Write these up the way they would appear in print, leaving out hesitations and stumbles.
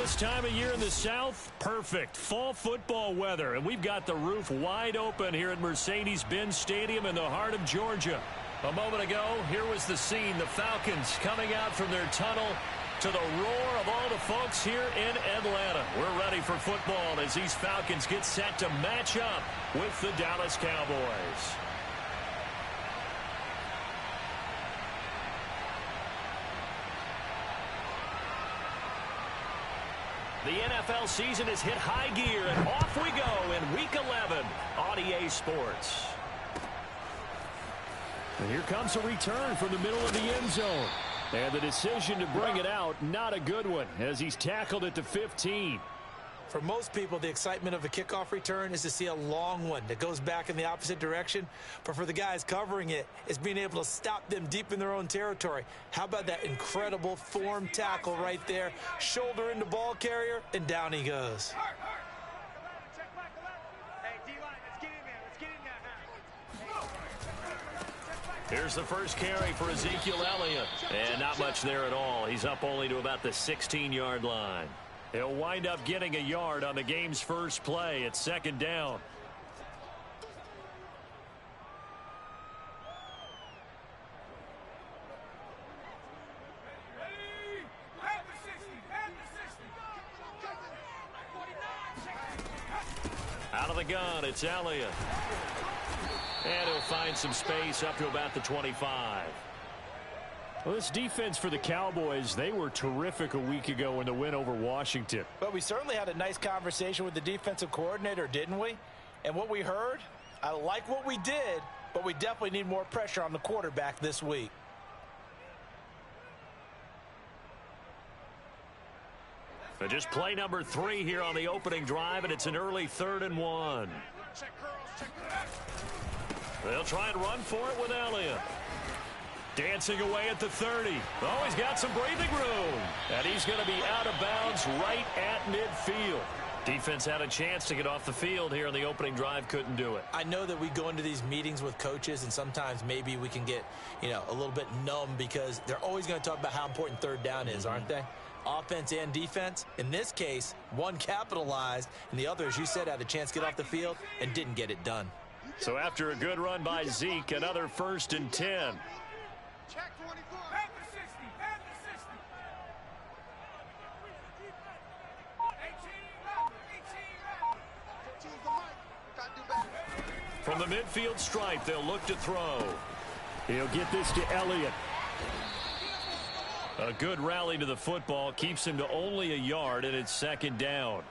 This time of year in the South, perfect. Fall football weather, and we've got the roof wide open here at Mercedes-Benz Stadium in the heart of Georgia. A moment ago, here was the scene. The Falcons coming out from their tunnel to the roar of all the folks here in Atlanta. We're ready for football as these Falcons get set to match up with the Dallas Cowboys. The NFL season has hit high gear, and off we go in Week 11 on EA Sports. And here comes a return from the middle of the end zone. And the decision to bring it out, not a good one, as he's tackled at the 15. For most people, the excitement of a kickoff return is to see a long one that goes back in the opposite direction. But for the guys covering it, it's being able to stop them deep in their own territory. How about that incredible form tackle right there? Shoulder into ball carrier, and down he goes. Here's the first carry for Ezekiel Elliott. And not much there at all. He's up only to about the 16-yard line. He'll wind up getting a yard on the game's first play at second down. Out of the gun, it's Elliott. And he'll find some space up to about the 25. Well, this defense for the Cowboys, they were terrific a week ago in the win over Washington. But we certainly had a nice conversation with the defensive coordinator, didn't we? And what we heard, I like what we did, but we definitely need more pressure on the quarterback this week. So just play number 3 here on the opening drive, and it's an early 3rd and 1. They'll try and run for it with Elliott. Dancing away at the 30. Oh, he's got some breathing room. And he's going to be out of bounds right at midfield. Defense had a chance to get off the field here on the opening drive, couldn't do it. I know that we go into these meetings with coaches, and sometimes maybe we can get, a little bit numb because they're always going to talk about how important third down is, aren't they? Offense and defense. In this case, one capitalized, and the other, as you said, had a chance to get off the field and didn't get it done. So after a good run by Zeke, another 1st and 10. Check 24. At the 60. At the 60. From the midfield stripe, they'll look to throw. He'll get this to Elliott. A good rally to the football keeps him to only a yard, and it's second down.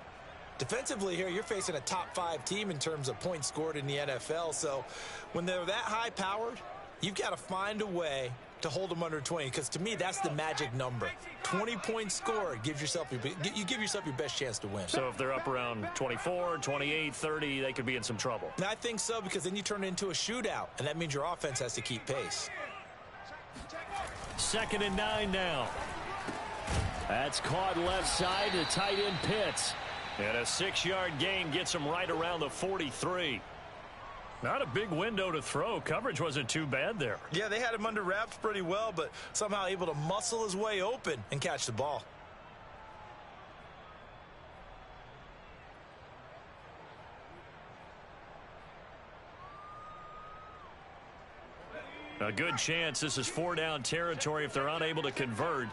Defensively here, you're facing a top 5 team in terms of points scored in the NFL. So when they're that high-powered, you've got to find a way to hold them under 20, because to me, that's the magic number. 20 points scored gives yourself you give yourself your best chance to win. So if they're up around 24, 28, 30, they could be in some trouble. And I think so, because then you turn it into a shootout, and that means your offense has to keep pace. 2nd and 9 now. That's caught left side to tight end Pitts. And a 6-yard gain gets him right around the 43. Not a big window to throw. Coverage wasn't too bad there. Yeah, they had him under wraps pretty well, but somehow able to muscle his way open and catch the ball. A good chance this is 4-down territory if they're unable to convert.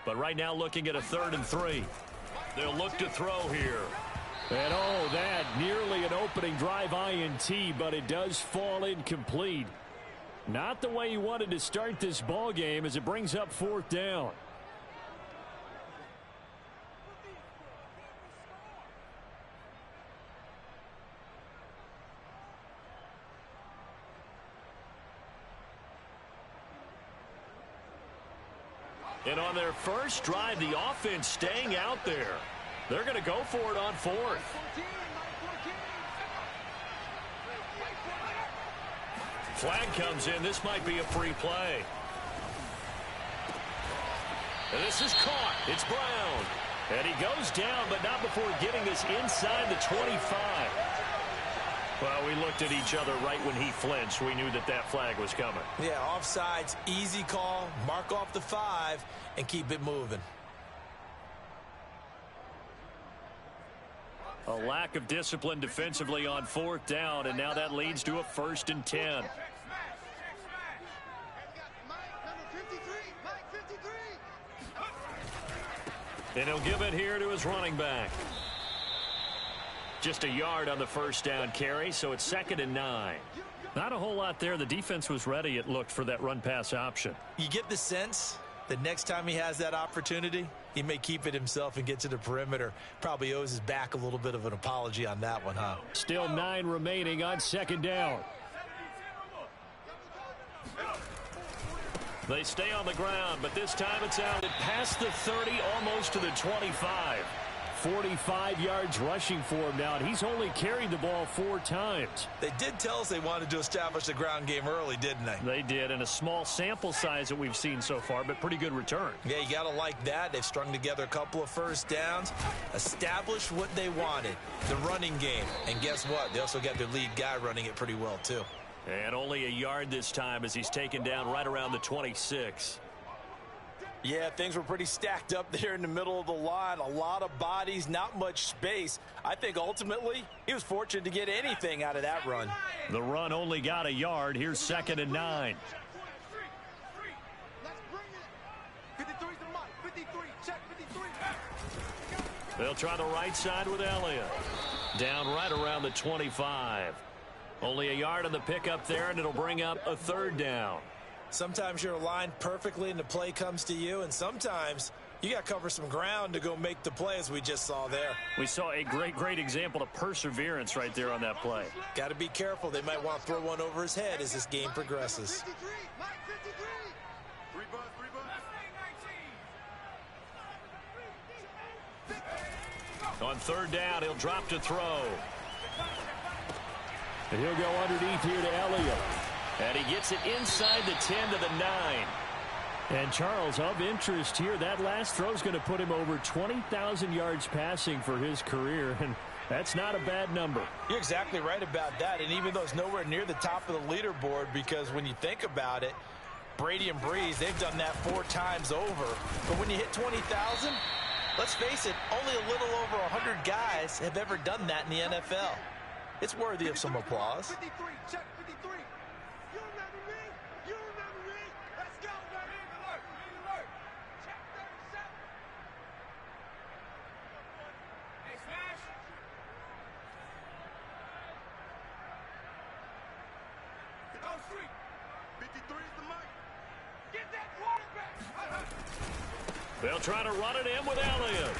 But right now looking at a 3rd and 3. They'll look to throw here. And oh, that nearly an opening drive INT, but it does fall incomplete. Not the way you wanted to start this ball game as it brings up 4th down. And on their first drive, the offense staying out there. They're going to go for it on 4th. Flag comes in. This might be a free play. And this is caught. It's Brown. And he goes down, but not before getting this inside the 25. Well, we looked at each other right when he flinched. We knew that that flag was coming. Yeah, offsides, easy call, mark off the 5, and keep it moving. A lack of discipline defensively on 4th down, and now that leads to a 1st and 10. And he'll give it here to his running back. Just a yard on the 1st down carry, so it's 2nd and 9. Not a whole lot there. The defense was ready, it looked, for that run-pass option. You get the sense that next time he has that opportunity, he may keep it himself and get to the perimeter. Probably owes his back a little bit of an apology on that one, huh? Still 9 remaining on 2nd down. They stay on the ground, but this time it's out past the 30, almost to the 25. 45 yards rushing for him now, and he's only carried the ball 4 times. They did tell us they wanted to establish the ground game early, didn't they? They did, and a small sample size that we've seen so far, but pretty good return. Yeah, you got to like that. They've strung together a couple of 1st downs, established what they wanted, the running game. And guess what? They also got their lead guy running it pretty well, too. And only a yard this time as he's taken down right around the 26. Yeah, things were pretty stacked up there in the middle of the line. A lot of bodies, not much space. I think ultimately he was fortunate to get anything out of that run. The run only got a yard. Here's 2nd and 9. They'll try the right side with Elliott. Down right around the 25. Only a yard on the pickup there, and it'll bring up a 3rd down. Sometimes you're aligned perfectly and the play comes to you, and sometimes you got to cover some ground to go make the play, as we just saw there. We saw a great example of perseverance right there on that play. Got to be careful. They might want to throw one over his head as this game progresses. On 3rd down, he'll drop to throw. And he'll go underneath here to Elliott. And he gets it inside the 10 to the 9. And Charles, of interest here, that last throw is going to put him over 20,000 yards passing for his career, and that's not a bad number. You're exactly right about that, and even though it's nowhere near the top of the leaderboard, because when you think about it, Brady and Breeze, they've done that 4 times over. But when you hit 20,000, let's face it, only a little over 100 guys have ever done that in the NFL. It's worthy of some applause. 53, check 53. You remember me? You remember me? Let's go, baby. Lead alert. Check 37. Hey, Smash. Go street. 53 is the mic. Get that quarterback. They'll try to run it in with Elliott.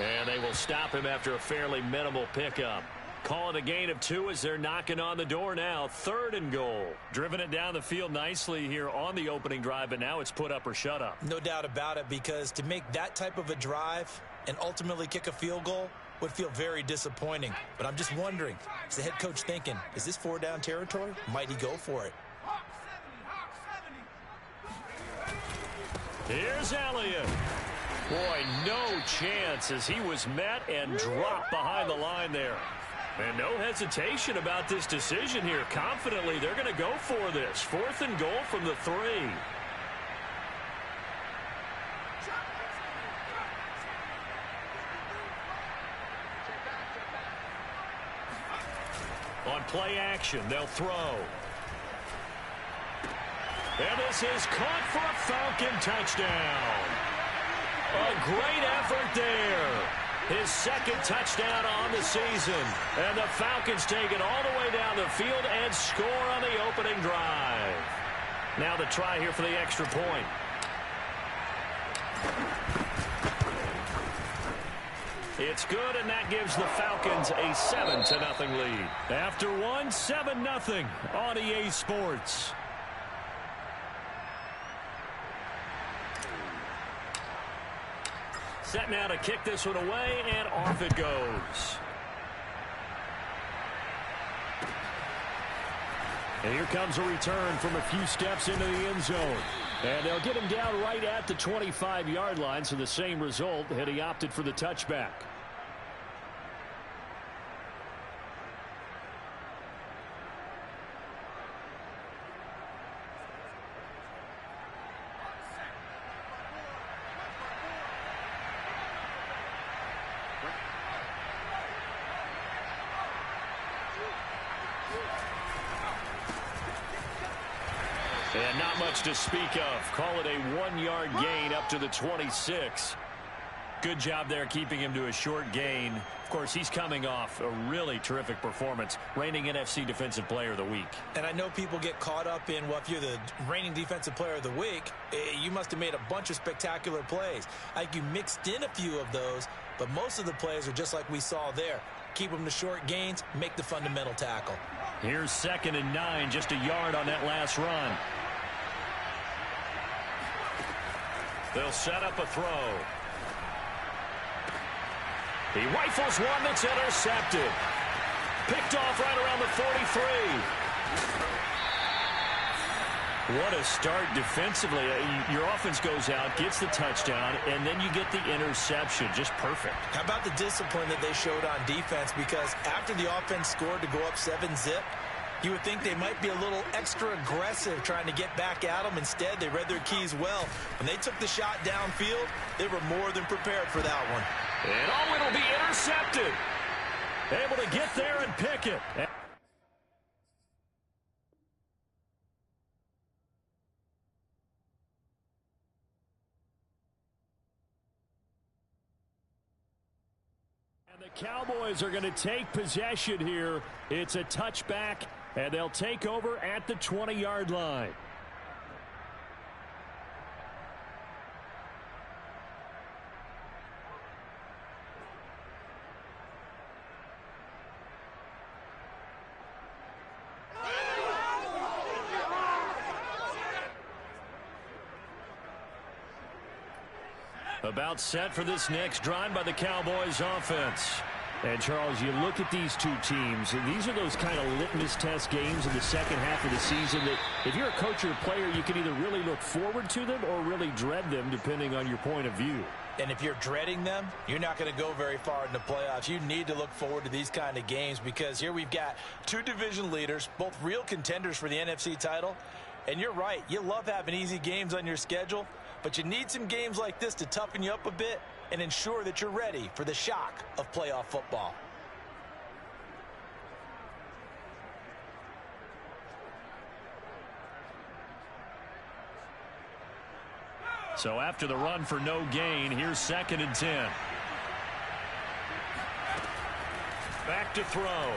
And they will stop him after a fairly minimal pickup. Call it a gain of 2 as they're knocking on the door now. 3rd and goal. Driven it down the field nicely here on the opening drive, but now it's put up or shut up. No doubt about it, because to make that type of a drive and ultimately kick a field goal would feel very disappointing. But I'm just wondering, is the head coach thinking, is this 4-down territory? Might he go for it? Hawk 70. Here's Elliott. Boy, no chance as he was met and dropped behind the line there. And no hesitation about this decision here. Confidently, they're going to go for this. 4th and goal from the 3. On play action, they'll throw. And this is caught for a Falcon touchdown. A great effort there. His 2nd touchdown on the season. And the Falcons take it all the way down the field and score on the opening drive. Now the try here for the extra point. It's good, and that gives the Falcons a 7-0 lead. After one, 7-0 on EA Sports. Set now to kick this one away, and off it goes. And here comes a return from a few steps into the end zone. And they'll get him down right at the 25-yard line, so the same result had he opted for the touchback. much to speak of. Call it a 1-yard gain up to the 26. Good job there keeping him to a short gain. Of course, he's coming off a really terrific performance, reigning NFC Defensive Player of the Week. And I know people get caught up in, well, if you're the reigning Defensive Player of the Week, you must have made a bunch of spectacular plays. I think you mixed in a few of those, but most of the plays are just like we saw there. Keep them to short gains, make the fundamental tackle. Here's 2nd and 9, just a yard on that last run. They'll set up a throw. He rifles one that's intercepted. Picked off right around the 43. What a start defensively. Your offense goes out, gets the touchdown, and then you get the interception. Just perfect. How about the discipline that they showed on defense? Because after the offense scored to go up 7-zip, you would think they might be a little extra aggressive trying to get back at them. Instead, they read their keys well. When they took the shot downfield, they were more than prepared for that one. And oh, it'll be intercepted. Able to get there and pick it. And the Cowboys are going to take possession here. It's a touchback, and they'll take over at the 20-yard line. About set for this next drive by the Cowboys offense. And, Charles, you look at these two teams, and these are those kind of litmus test games in the second half of the season that if you're a coach or a player, you can either really look forward to them or really dread them, depending on your point of view. And if you're dreading them, you're not going to go very far in the playoffs. You need to look forward to these kind of games because here we've got two division leaders, both real contenders for the NFC title. And you're right, you love having easy games on your schedule, but you need some games like this to toughen you up a bit and ensure that you're ready for the shock of playoff football. So after the run for no gain, here's 2nd and 10. Back to throw.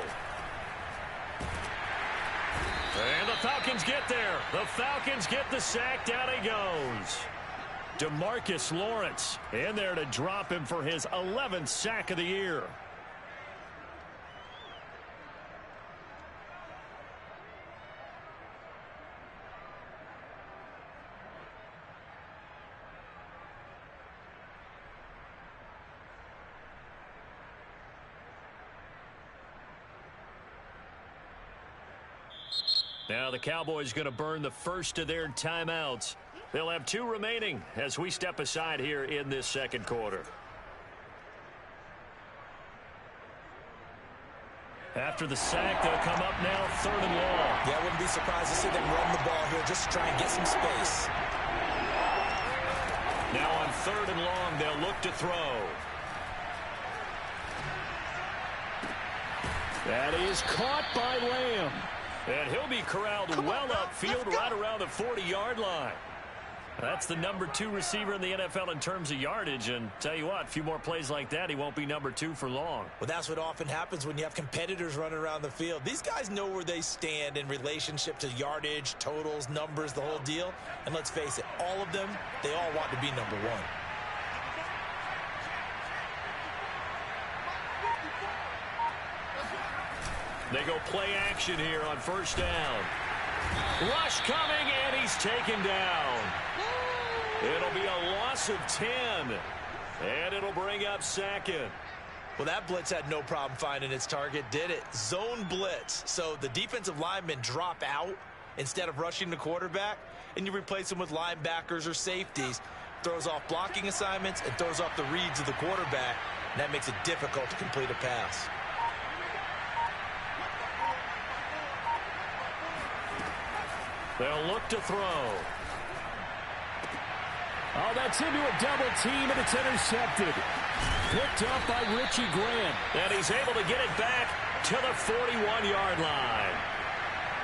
And the Falcons get there. The Falcons get the sack. Down he goes. DeMarcus Lawrence in there to drop him for his 11th sack of the year. Now the Cowboys going to burn the first of their timeouts. They'll have 2 remaining as we step aside here in this second quarter. After the sack, they'll come up now 3rd and long. Yeah, I wouldn't be surprised to see them run the ball here just to try and get some space. Now on 3rd and long, they'll look to throw. That is caught by Lamb. And he'll be corralled well upfield right around the 40-yard line. That's the number 2 receiver in the NFL in terms of yardage. And tell you what, a few more plays like that, he won't be number 2 for long. Well, that's what often happens when you have competitors running around the field. These guys know where they stand in relationship to yardage, totals, numbers, the whole deal. And let's face it, all of them, they all want to be number 1. They go play action here on 1st down. Rush coming, and he's taken down. It'll be a loss of 10, and it'll bring up 2nd. Well, that blitz had no problem finding its target, did it? Zone blitz. So the defensive linemen drop out instead of rushing the quarterback, and you replace them with linebackers or safeties. Throws off blocking assignments and throws off the reads of the quarterback, and that makes it difficult to complete a pass. They'll look to throw. Oh, that's into a double team, and it's intercepted. Picked up by Richie Grant. And he's able to get it back to the 41-yard line.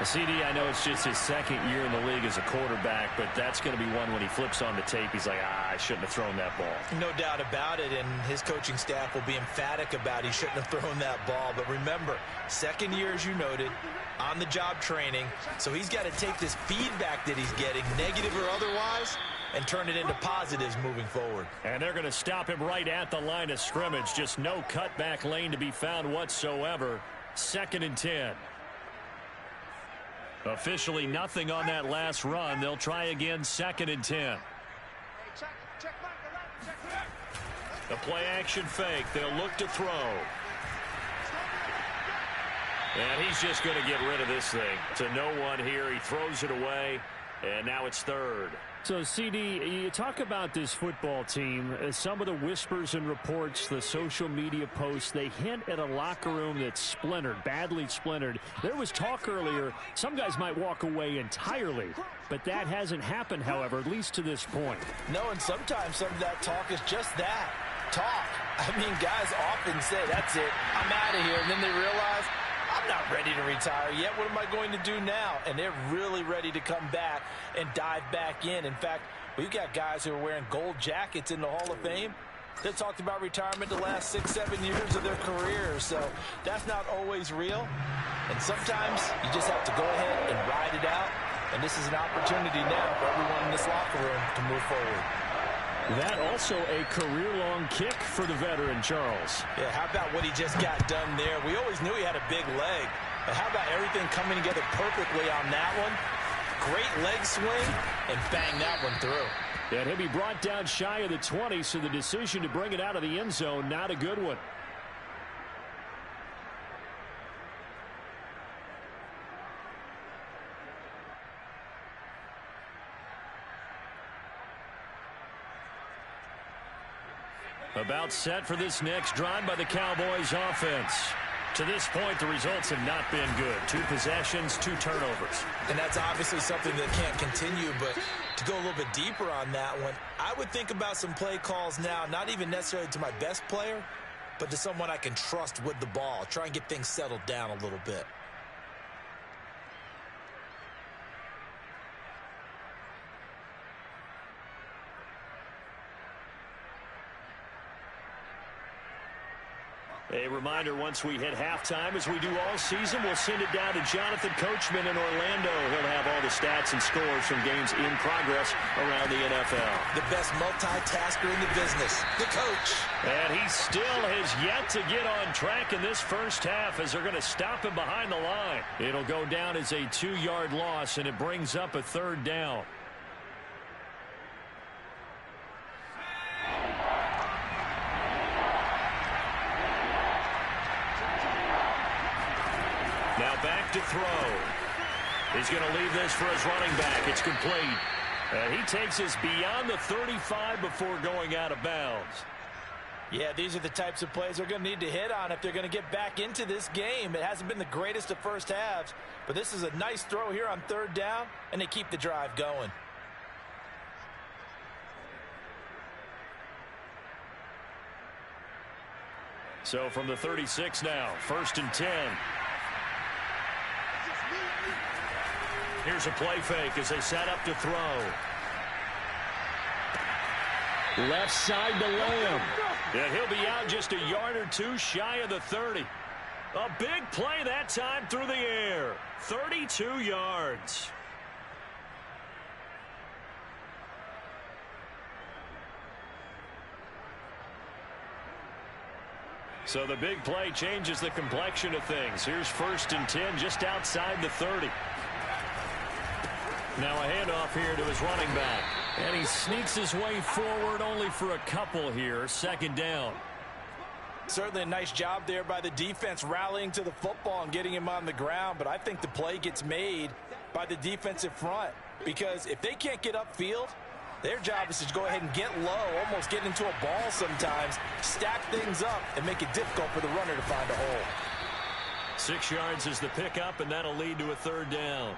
CD, I know it's just his second year in the league as a quarterback, but that's going to be one when he flips on the tape, he's like, I shouldn't have thrown that ball. No doubt about it, and his coaching staff will be emphatic about he shouldn't have thrown that ball. But remember, second year, as you noted, on-the-job training, so he's got to take this feedback that he's getting, negative or otherwise, and turn it into positives moving forward. And they're going to stop him right at the line of scrimmage. Just no cutback lane to be found whatsoever. 2nd and 10. Officially nothing on that last run. They'll try again, 2nd and 10. The play action fake. They'll look to throw. And he's just going to get rid of this thing. To no one here. He throws it away. And now it's 3rd. So, CD, you talk about this football team. Some of the whispers and reports, the social media posts, they hint at a locker room that's splintered, badly splintered. There was talk earlier, some guys might walk away entirely. But that hasn't happened, however, at least to this point. No, and sometimes some of that talk is just that, talk. I mean, guys often say, that's it, I'm out of here. And then they realize, I'm not ready to retire yet. What am I going to do now? And they're really ready to come back and dive back in. In fact, we've got guys who are wearing gold jackets in the Hall of Fame. They talked about retirement the last 6-7 years of their careers. So that's not always real. And sometimes you just have to go ahead and ride it out. And this is an opportunity now for everyone in this locker room to move forward. That also a career-long kick for the veteran, Charles. Yeah, how about what he just got done there? We always knew he had a big leg. But how about everything coming together perfectly on that one? Great leg swing, and bang that one through. And he'll be brought down shy of the 20, so the decision to bring it out of the end zone, not a good one. About set for this next drive by the Cowboys offense. To this point, the results have not been good. 2 possessions, 2 turnovers. And that's obviously something that can't continue, but to go a little bit deeper on that one, I would think about some play calls now, not even necessarily to my best player, but to someone I can trust with the ball. Try and get things settled down a little bit. A reminder, once we hit halftime, as we do all season, we'll send it down to Jonathan Coachman in Orlando. He'll have all the stats and scores from games in progress around the NFL. The best multitasker in the business, the coach. And he still has yet to get on track in this first half as they're going to stop him behind the line. It'll go down as a 2-yard loss, and it brings up a 3rd down. Now back to throw. He's going to leave this for his running back. It's complete. And he takes us beyond the 35 before going out of bounds. Yeah, these are the types of plays they're going to need to hit on if they're going to get back into this game. It hasn't been the greatest of first halves, but this is a nice throw here on 3rd down, and they keep the drive going. So from the 36 now, 1st and 10. Here's a play fake as they set up to throw. Left side to Lamb. And he'll be out just a yard or 2 shy of the 30. A big play that time through the air. 32 yards. So the big play changes the complexion of things. Here's 1st and 10 just outside the 30. Now a handoff here to his running back. And he sneaks his way forward only for a couple here. 2nd down. Certainly a nice job there by the defense rallying to the football and getting him on the ground. But I think the play gets made by the defensive front. Because if they can't get upfield, their job is to go ahead and get low, almost get into a ball sometimes, stack things up, and make it difficult for the runner to find a hole. 6 yards is the pickup, and that'll lead to a 3rd down.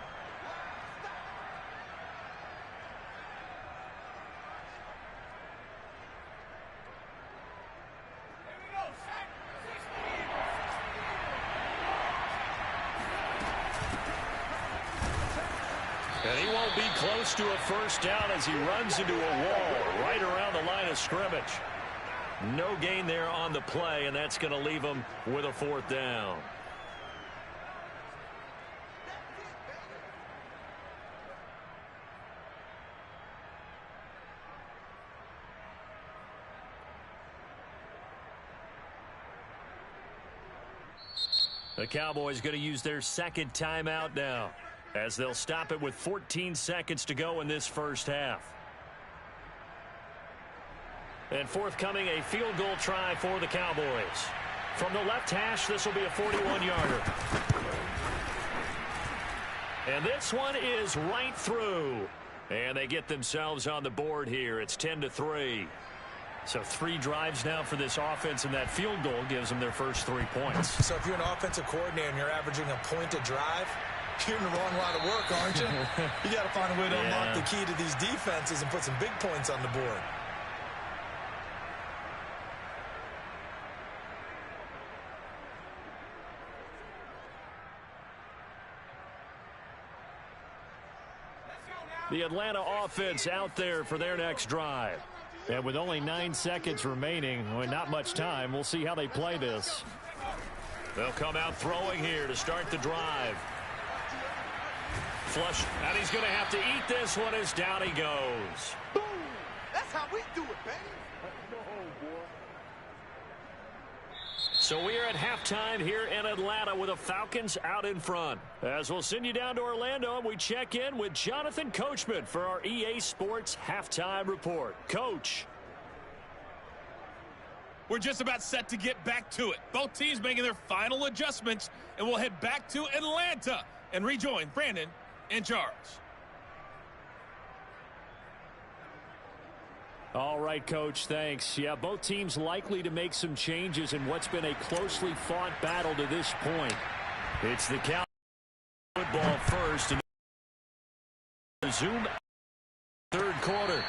close to a first down as he runs into a wall right around the line of scrimmage. No gain there on the play, and that's going to leave him with a fourth down. The Cowboys going to use their second timeout now, as they'll stop it with 14 seconds to go in this first half. And forthcoming, a field goal try for the Cowboys. From the left hash, this will be a 41-yarder. And this one is right through. And they get themselves on the board here. It's 10-3. So 3 drives now for this offense, and that field goal gives them their first 3 points. So if you're an offensive coordinator and you're averaging a point a drive, you're in the wrong line of work, aren't you? You got to find a way to unlock the key to these defenses and put some big points on the board. The Atlanta offense out there for their next drive. And with only 9 seconds remaining, not much time, we'll see how they play this. They'll come out throwing here to start the drive. Flush, and he's going to have to eat this one as down he goes. Boom! That's how we do it, baby. So we are at halftime here in Atlanta with the Falcons out in front. As we'll send you down to Orlando, and we check in with Jonathan Coachman for our EA Sports Halftime Report. Coach. We're just about set to get back to it. Both teams making their final adjustments, and we'll head back to Atlanta and rejoin Brandon and Charles. All right, Coach, thanks. Yeah, both teams likely to make some changes in what's been a closely fought battle to this point. It's the Cowboys football first, and resume third quarter.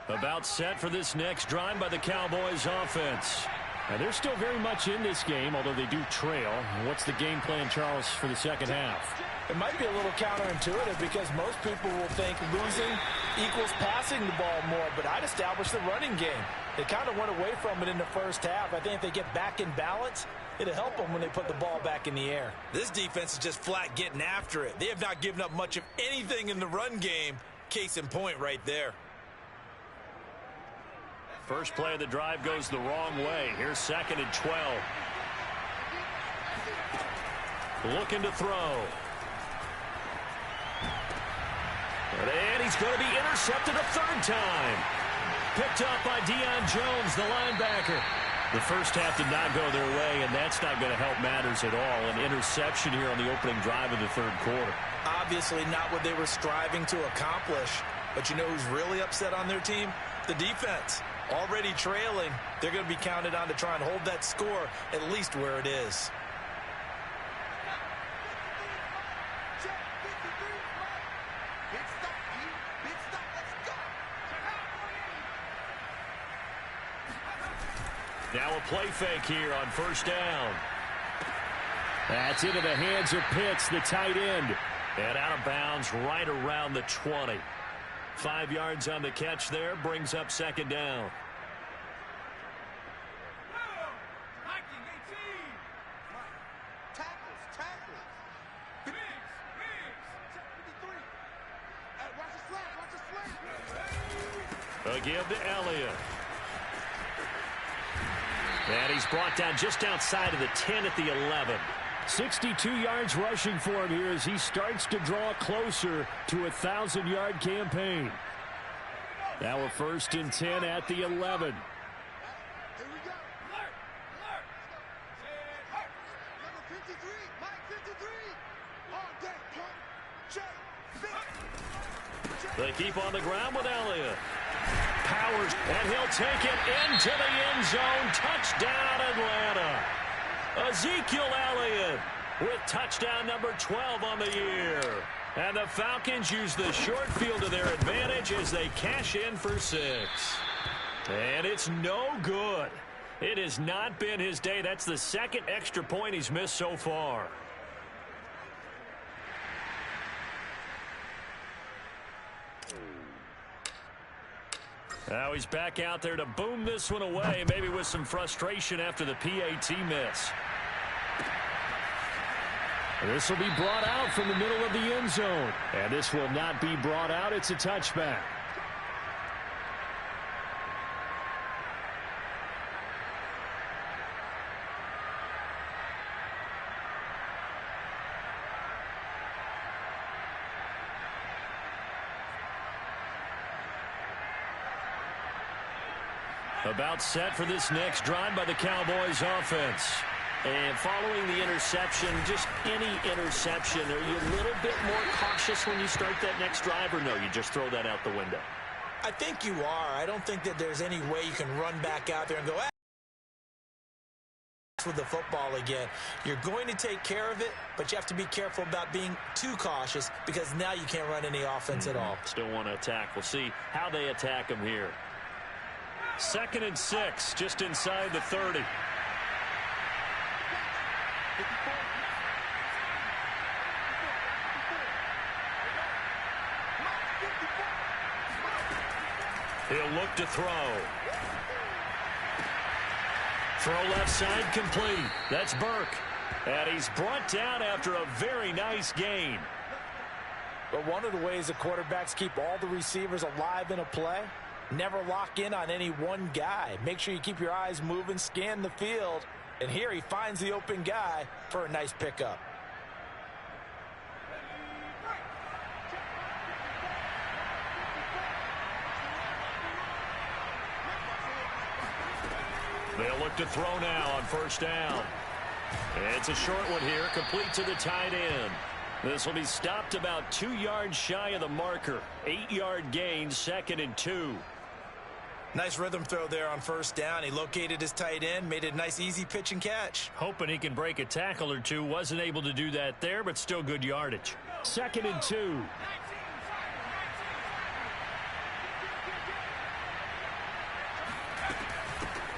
About set for this next drive by the Cowboys offense. And they're still very much in this game, although they do trail. What's the game plan, Charles, for the second half? It might be a little counterintuitive because most people will think losing equals passing the ball more, but I'd establish the running game. They kind of went away from it in the first half. I think if they get back in balance, it'll help them when they put the ball back in the air. This defense is just flat getting after it. They have not given up much of anything in the run game. Case in point right there. First play of the drive goes the wrong way. Here's 2nd and 12. Looking to throw. And he's going to be intercepted a third time. Picked up by Deion Jones, the linebacker. The first half did not go their way, and that's not going to help matters at all. An interception here on the opening drive of the third quarter. Obviously not what they were striving to accomplish. But you know who's really upset on their team? The defense. Already trailing, they're going to be counted on to try and hold that score at least where it is. Now a play fake here on first down. That's into the hands of Pitts, the tight end. And out of bounds right around the 20. 5 yards on the catch there, brings up 2nd down. A give to Elliott. And he's brought down just outside of the 10 at the 11. 62 yards rushing for him here as he starts to draw closer to a 1,000-yard campaign. Now a 1st and 10 at the 11. They keep on the ground with Elliott. Powers, and he'll take it into the end zone. Touchdown, Atlanta. Ezekiel Elliott with touchdown number 12 on the year. And the Falcons use the short field to their advantage as they cash in for 6. And it's no good. It has not been his day. That's the second extra point he's missed so far. Now he's back out there to boom this one away, maybe with some frustration after the PAT miss. This will be brought out from the middle of the end zone. And this will not be brought out. It's a touchback. About set for this next drive by the Cowboys offense. And following the interception, just any interception, are you a little bit more cautious when you start that next drive, or no, you just throw that out the window? I think you are. I don't think that there's any way you can run back out there and go, with the football again. You're going to take care of it, but you have to be careful about being too cautious because now you can't run any offense at all. Still want to attack. We'll see how they attack him here. 2nd and 6, just inside the 30. He'll look to throw. Throw left side complete. That's Burke. And he's brought down after a very nice gain. But one of the ways the quarterbacks keep all the receivers alive in a play, never lock in on any one guy. Make sure you keep your eyes moving, scan the field. And here he finds the open guy for a nice pickup. They'll look to throw now on 1st down. It's a short one here, complete to the tight end. This will be stopped about 2 yards shy of the marker. 8-yard gain, 2nd and 2. Nice rhythm throw there on 1st down. He located his tight end, made it a nice easy pitch and catch. Hoping he can break a tackle or two. Wasn't able to do that there, but still good yardage. 2nd and 2.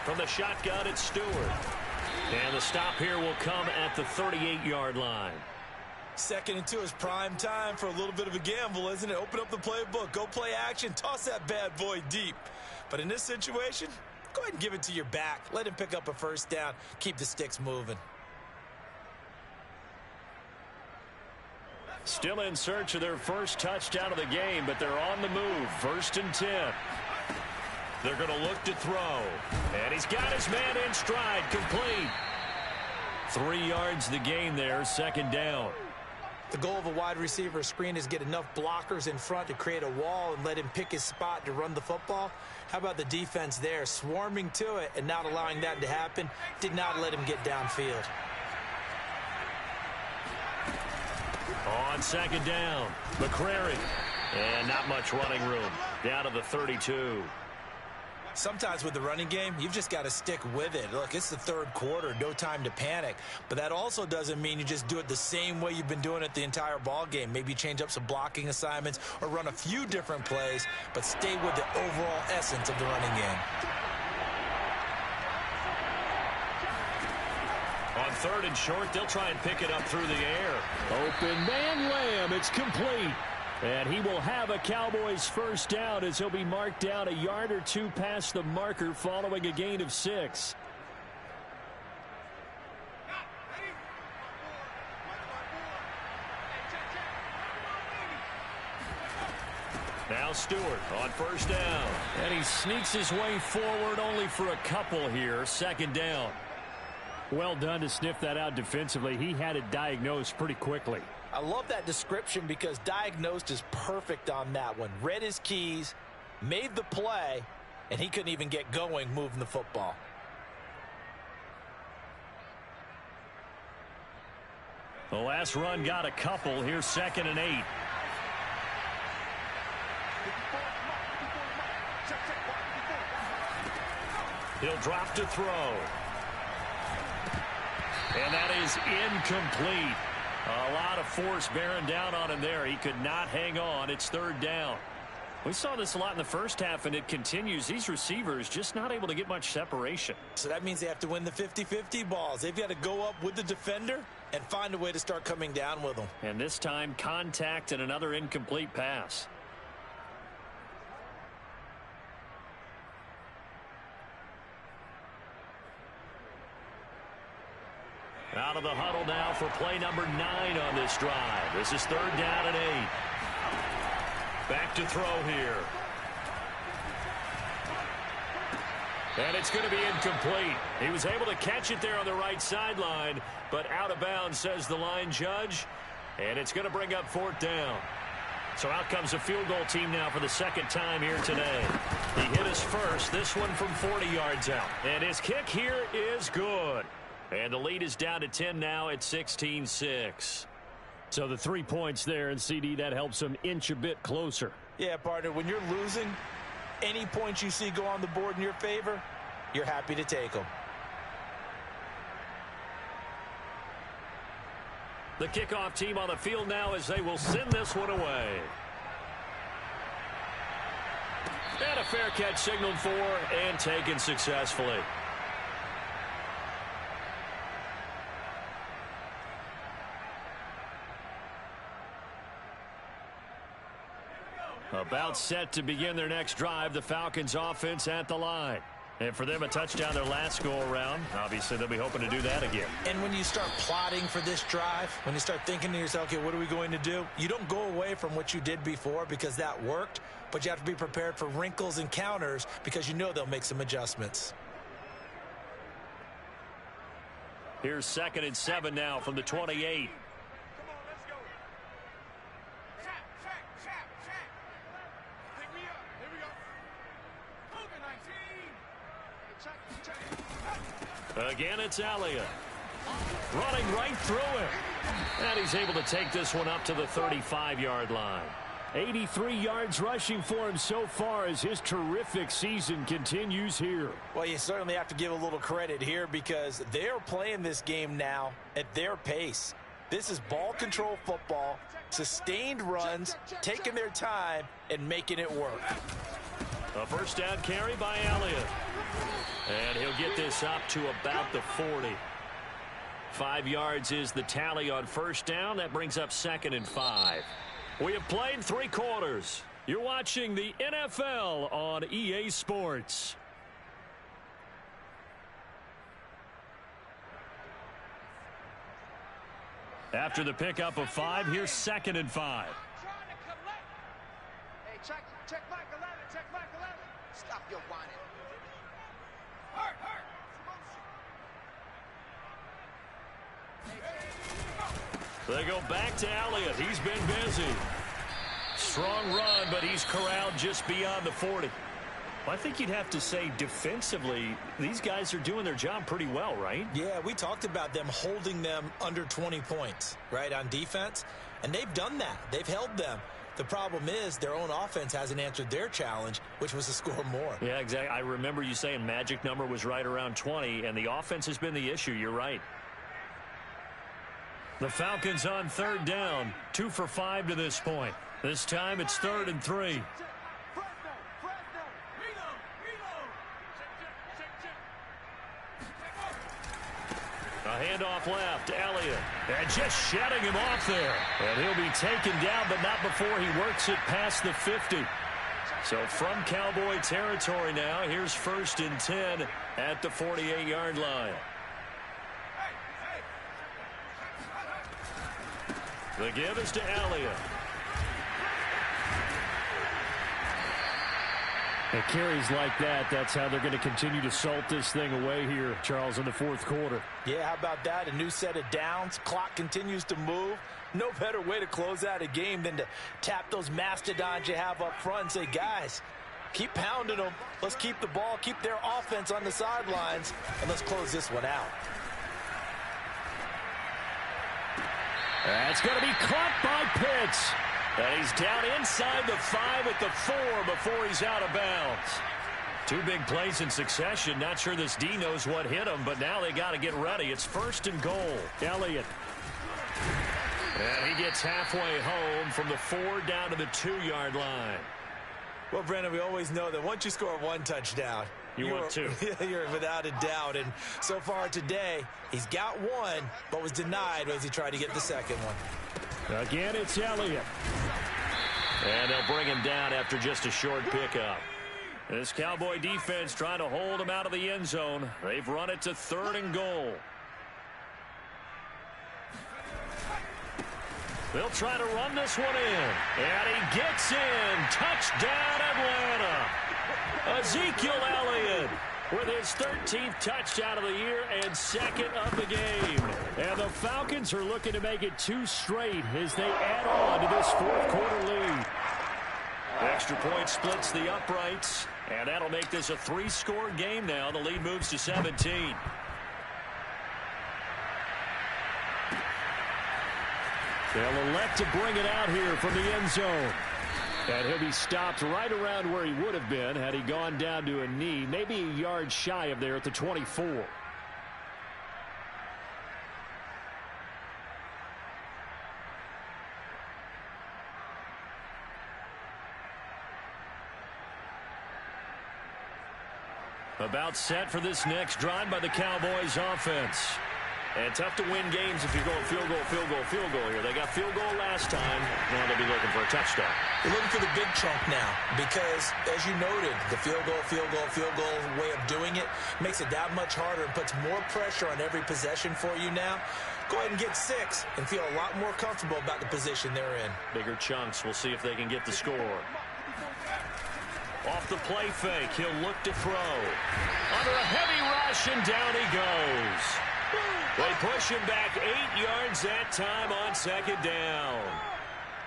From the shotgun, it's Stewart. And the stop here will come at the 38-yard line. 2nd and 2 is prime time for a little bit of a gamble, isn't it? Open up the playbook, go play action, toss that bad boy deep. But in this situation, go ahead and give it to your back. Let him pick up a 1st down. Keep the sticks moving. Still in search of their first touchdown of the game, but they're on the move. 1st and 10. They're going to look to throw. And he's got his man in stride, complete. 3 yards the gain there, 2nd down. The goal of a wide receiver screen is get enough blockers in front to create a wall and let him pick his spot to run the football. How about the defense there, swarming to it and not allowing that to happen? Did not let him get downfield. On 2nd down, McCrary. And not much running room. Down to the 32. Sometimes with the running game, you've just got to stick with it. Look, it's the 3rd quarter, no time to panic. But that also doesn't mean you just do it the same way you've been doing it the entire ball game. Maybe change up some blocking assignments or run a few different plays, but stay with the overall essence of the running game. On 3rd and short, they'll try and pick it up through the air. Open man Lamb. It's complete. And he will have a Cowboys 1st down as he'll be marked down a yard or 2 past the marker following a gain of 6. Now Stewart on 1st down. And he sneaks his way forward only for a couple here. 2nd down. Well done to sniff that out defensively. He had it diagnosed pretty quickly. I love that description because diagnosed is perfect on that one. Read his keys, made the play, and he couldn't even get going moving the football. The last run got a couple. Here's 2nd and 8. He'll drop to throw. And that is incomplete. A lot of force bearing down on him there. He could not hang on. It's third down. We saw this a lot in the first half, and it continues. These receivers just not able to get much separation. So that means they have to win the 50-50 balls. They've got to go up with the defender and find a way to start coming down with them. And this time, contact and another incomplete pass. Out of the huddle now for play number 9 on this drive. This is third down and 8. Back to throw here. And it's going to be incomplete. He was able to catch it there on the right sideline, but out of bounds, says the line judge. And it's going to bring up fourth down. So out comes a field goal team now for the second time here today. He hit his first, this one from 40 yards out. And his kick here is good. And the lead is down to 10 now at 16-6. So the 3 points there, and CD, that helps him inch a bit closer. Yeah, partner, when you're losing, any points you see go on the board in your favor, you're happy to take them. The kickoff team on the field now as they will send this one away. And a fair catch signaled for and taken successfully. About set to begin their next drive, the Falcons offense at the line. And for them, a touchdown their last go-around. Obviously, they'll be hoping to do that again. And when you start plotting for this drive, when you start thinking to yourself, okay, what are we going to do? You don't go away from what you did before because that worked, but you have to be prepared for wrinkles and counters because you know they'll make some adjustments. Here's 2nd and 7 now from the 28. Again, it's Elliott. Running right through it. And he's able to take this one up to the 35-yard line. 83 yards rushing for him so far as his terrific season continues here. Well, you certainly have to give a little credit here because they're playing this game now at their pace. This is ball control football, sustained runs, taking their time, and making it work. A first down carry by Elliott. And he'll get this up to about the 40. 5 yards is the tally on first down. That brings up 2nd and 5. We have played 3 quarters. You're watching the NFL on EA Sports. After the pickup of 5, here's 2nd and 5. Hey, check Mike 11, check Mike 11. Stop your whining. They go back to Elliott. He's been busy. Strong run, but he's corralled just beyond the 40. Well, I think you'd have to say defensively, these guys are doing their job pretty well, right? Yeah, we talked about them holding them under 20 points, right, on defense. And they've done that. They've held them. The problem is their own offense hasn't answered their challenge, which was to score more. Yeah, exactly. I remember you saying magic number was right around 20, and the offense has been the issue. You're right. The Falcons on third down, 2 for 5 to this point. This time it's 3rd and 3. A handoff left, Elliott, and just shutting him off there. And he'll be taken down, but not before he works it past the 50. So from Cowboy territory now, here's 1st and 10 at the 48-yard line. The give is to Elliott. It carries like that. That's how they're going to continue to salt this thing away here, Charles, in the 4th quarter. Yeah, how about that? A new set of downs. Clock continues to move. No better way to close out a game than to tap those mastodons you have up front and say, guys, keep pounding them. Let's keep the ball, keep their offense on the sidelines, and let's close this one out. That's going to be caught by Pitts. And he's down inside the 5 at the 4 before he's out of bounds. Two big plays in succession. Not sure this D knows what hit him, but now they got to get ready. It's 1st and goal. Elliott. And he gets halfway home from the 4 down to the 2-yard line. Well, Brandon, we always know that once you score 1 touchdown, you want 2. You're without a doubt. And so far today, he's got 1, but was denied as he tried to get the second one. Again, it's Elliott. And they'll bring him down after just a short pickup. This Cowboy defense trying to hold him out of the end zone. They've run it to 3rd and goal. They'll try to run this one in. And he gets in. Touchdown, Atlanta. Ezekiel Elliott with his 13th touchdown of the year and 2nd of the game. And the Falcons are looking to make it 2 straight as they add on to this 4th quarter lead. Extra point splits the uprights, and that'll make this a 3-score game now. The lead moves to 17. They'll elect to bring it out here from the end zone. And he'll be stopped right around where he would have been had he gone down to a knee, maybe a yard shy of there at the 24. About set for this next drive by the Cowboys offense. And tough to win games if you're going field goal, field goal, field goal here. They got field goal last time. Now they'll be looking for a touchdown. They're looking for the big chunk now because, as you noted, the field goal way of doing it makes it that much harder and puts more pressure on every possession for you now. Go ahead and get 6 and feel a lot more comfortable about the position they're in. Bigger chunks. We'll see if they can get the score. Off the play fake, he'll look to throw. Under a heavy rush, and down he goes. They push him back 8 yards that time on 2nd down.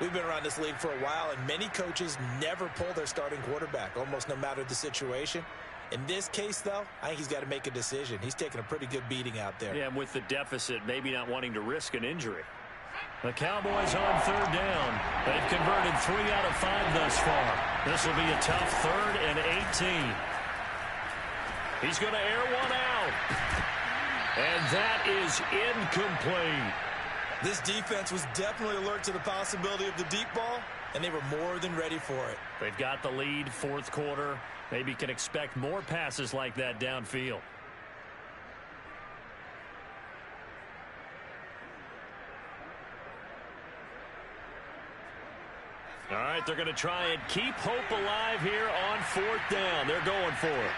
We've been around this league for a while, and many coaches never pull their starting quarterback, almost no matter the situation. In this case, though, I think he's got to make a decision. He's taking a pretty good beating out there. Yeah, and with the deficit, maybe not wanting to risk an injury. The Cowboys on 3rd down. They've converted 3 out of 5 thus far. This will be a tough 3rd and 18. He's going to air one out. And that is incomplete. This defense was definitely alert to the possibility of the deep ball, and they were more than ready for it. They've got the lead, 4th quarter. Maybe can expect more passes like that downfield. All right, they're going to try and keep hope alive here on 4th down. They're going for it.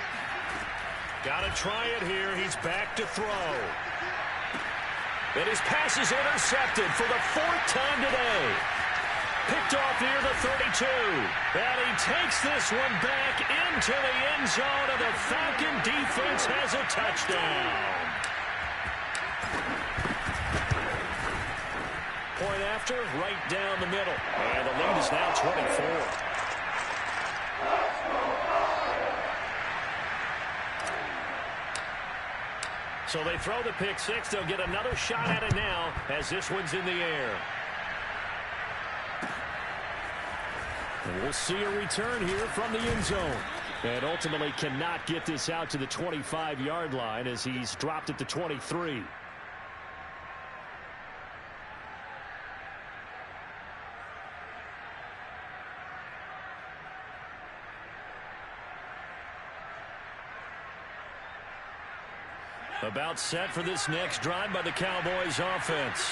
Got to try it here. He's back to throw. And his pass is intercepted for the 4th time today. Picked off near the 32. And he takes this one back into the end zone, and the Falcon defense has a touchdown. Point after, right down the middle. And the lead is now 24. So they throw the pick 6. They'll get another shot at it now as this one's in the air. And we'll see a return here from the end zone. And ultimately cannot get this out to the 25-yard line as he's dropped at the 23. About set for this next drive by the Cowboys offense.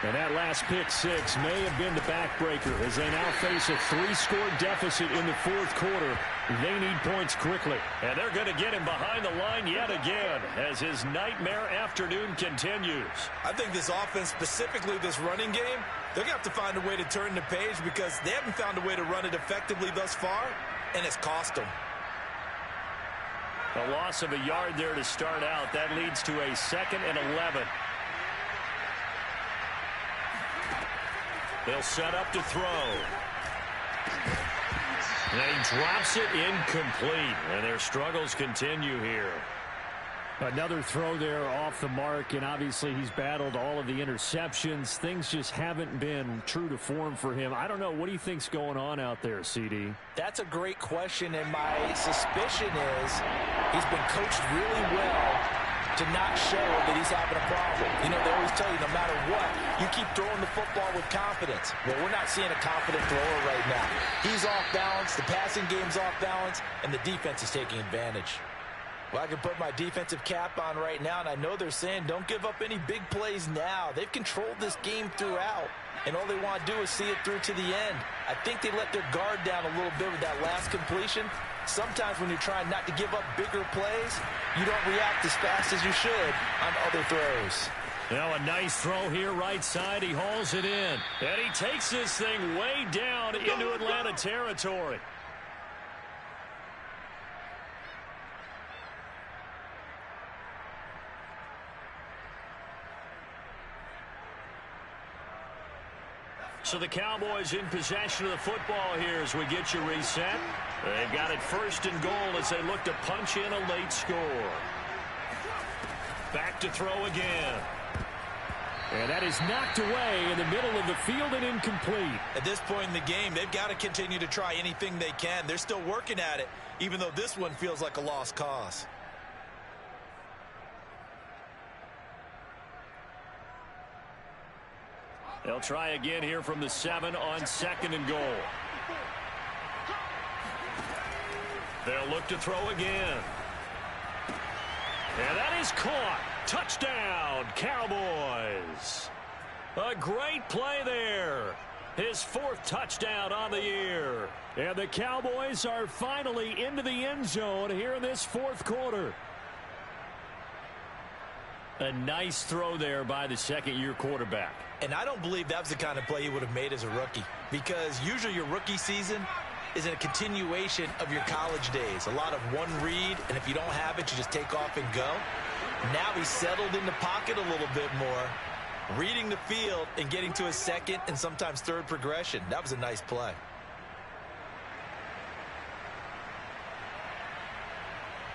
And that last pick 6 may have been the backbreaker as they now face a 3-score deficit in the 4th quarter. They need points quickly. And they're going to get him behind the line yet again as his nightmare afternoon continues. I think this offense, specifically this running game, they're going to have to find a way to turn the page because they haven't found a way to run it effectively thus far, and it's cost them. A loss of a yard there to start out. That leads to a 2nd and 11. They'll set up to throw. And he drops it incomplete. And their struggles continue here. Another throw there off the mark, and obviously he's battled all of the interceptions. Things just haven't been true to form for him. I don't know. What do you think's going on out there, CD? That's a great question, and my suspicion is he's been coached really well to not show that he's having a problem. You know, they always tell you no matter what, you keep throwing the football with confidence. Well, we're not seeing a confident thrower right now. He's off balance, the passing game's off balance, and the defense is taking advantage. Well, I can put my defensive cap on right now, and I know they're saying don't give up any big plays now. They've controlled this game throughout, and all they want to do is see it through to the end. I think they let their guard down a little bit with that last completion. Sometimes when you're trying not to give up bigger plays, you don't react as fast as you should on other throws. Now a nice throw here right side. He hauls it in. And he takes this thing way down into Atlanta territory. So the Cowboys in possession of the football here as we get you reset. They've got it 1st and goal as they look to punch in a late score. Back to throw again. And that is knocked away in the middle of the field and incomplete. At this point in the game, they've got to continue to try anything they can. They're still working at it, even though this one feels like a lost cause. They'll try again here from the 7 on 2nd and goal. They'll look to throw again. And that is caught. Touchdown, Cowboys. A great play there. His 4th touchdown on the year. And the Cowboys are finally into the end zone here in this 4th quarter. A nice throw there by the 2nd-year quarterback. And I don't believe that was the kind of play he would have made as a rookie, because usually your rookie season is a continuation of your college days. A lot of one read, and if you don't have it, you just take off and go. Now he's settled in the pocket a little bit more, reading the field and getting to his 2nd and sometimes 3rd progression. That was a nice play.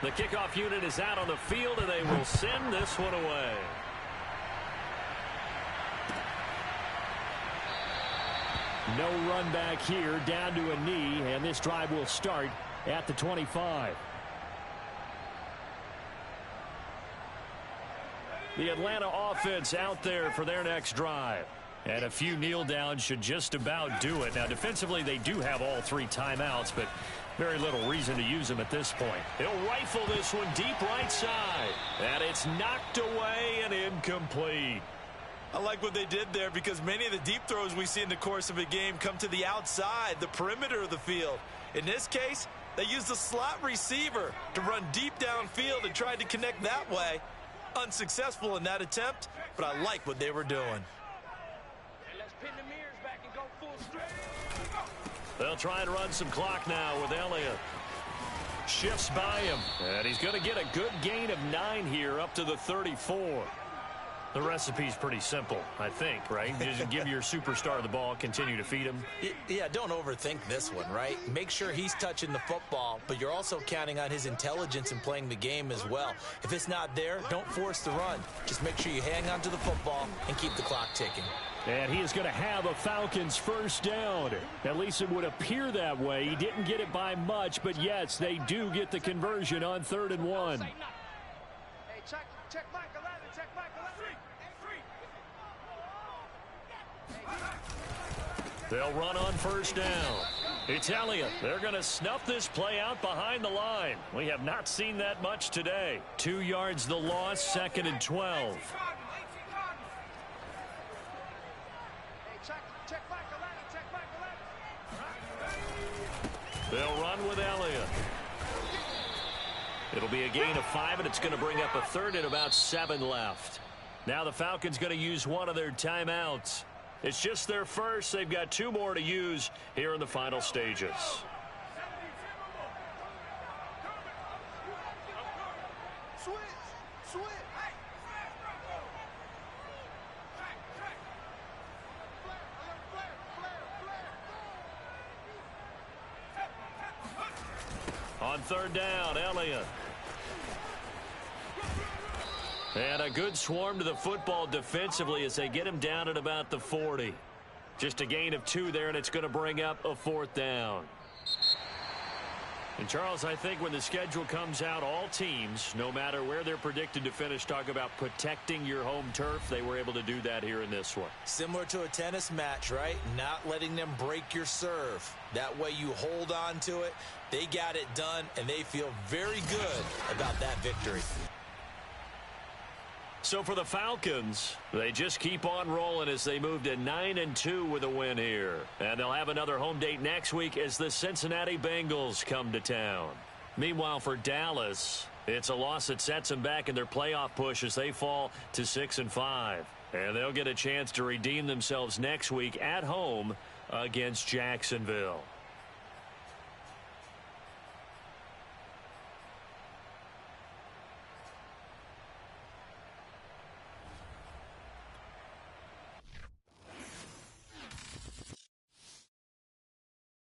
The kickoff unit is out on the field, and they will send this one away. No run back here, down to a knee, and this drive will start at the 25. The Atlanta offense out there for their next drive. And a few kneel downs should just about do it. Now, defensively, they do have all 3 timeouts, but very little reason to use them at this point. He'll rifle this one deep right side. And it's knocked away and incomplete. I like what they did there, because many of the deep throws we see in the course of a game come to the outside, the perimeter of the field. In this case, they used the slot receiver to run deep downfield and tried to connect that way. Unsuccessful in that attempt, but I like what they were doing. Let's pin the mirrors back and go full strength. They'll try and run some clock now with Elliott. Shifts by him, and he's going to get a good gain of 9 here up to the 34. The recipe's pretty simple, I think, right? Just give your superstar the ball, continue to feed him. Yeah, don't overthink this one, right? Make sure he's touching the football, but you're also counting on his intelligence in playing the game as well. If it's not there, don't force the run. Just make sure you hang on to the football and keep the clock ticking. And he is going to have a Falcons 1st down. At least it would appear that way. He didn't get it by much, but yes, they do get the conversion on 3rd and 1. Hey, check Mike 11, check Mike 11. They'll run on 1st down. It's Elliott. They're going to snuff this play out behind the line. We have not seen that much today. 2 yards the loss, 2nd and 12. Hey, check Mike 11, check Mike 11. They'll run with Elliott. It'll be a gain of 5, and it's going to bring up a 3rd and about 7 left. Now the Falcons going to use one of their timeouts. It's just their first. They've got 2 more to use here in the final stages. Switch. On 3rd down, Elliott. And a good swarm to the football defensively as they get him down at about the 40. Just a gain of 2 there, and it's going to bring up a 4th down. And, Charles, I think when the schedule comes out, all teams, no matter where they're predicted to finish, talk about protecting your home turf. They were able to do that here in this one. Similar to a tennis match, right? Not letting them break your serve. That way you hold on to it. They got it done, and they feel very good about that victory. So for the Falcons, they just keep on rolling as they move to 9-2 with a win here. And they'll have another home date next week as the Cincinnati Bengals come to town. Meanwhile, for Dallas, it's a loss that sets them back in their playoff push as they fall to 6-5. And they'll get a chance to redeem themselves next week at home against Jacksonville.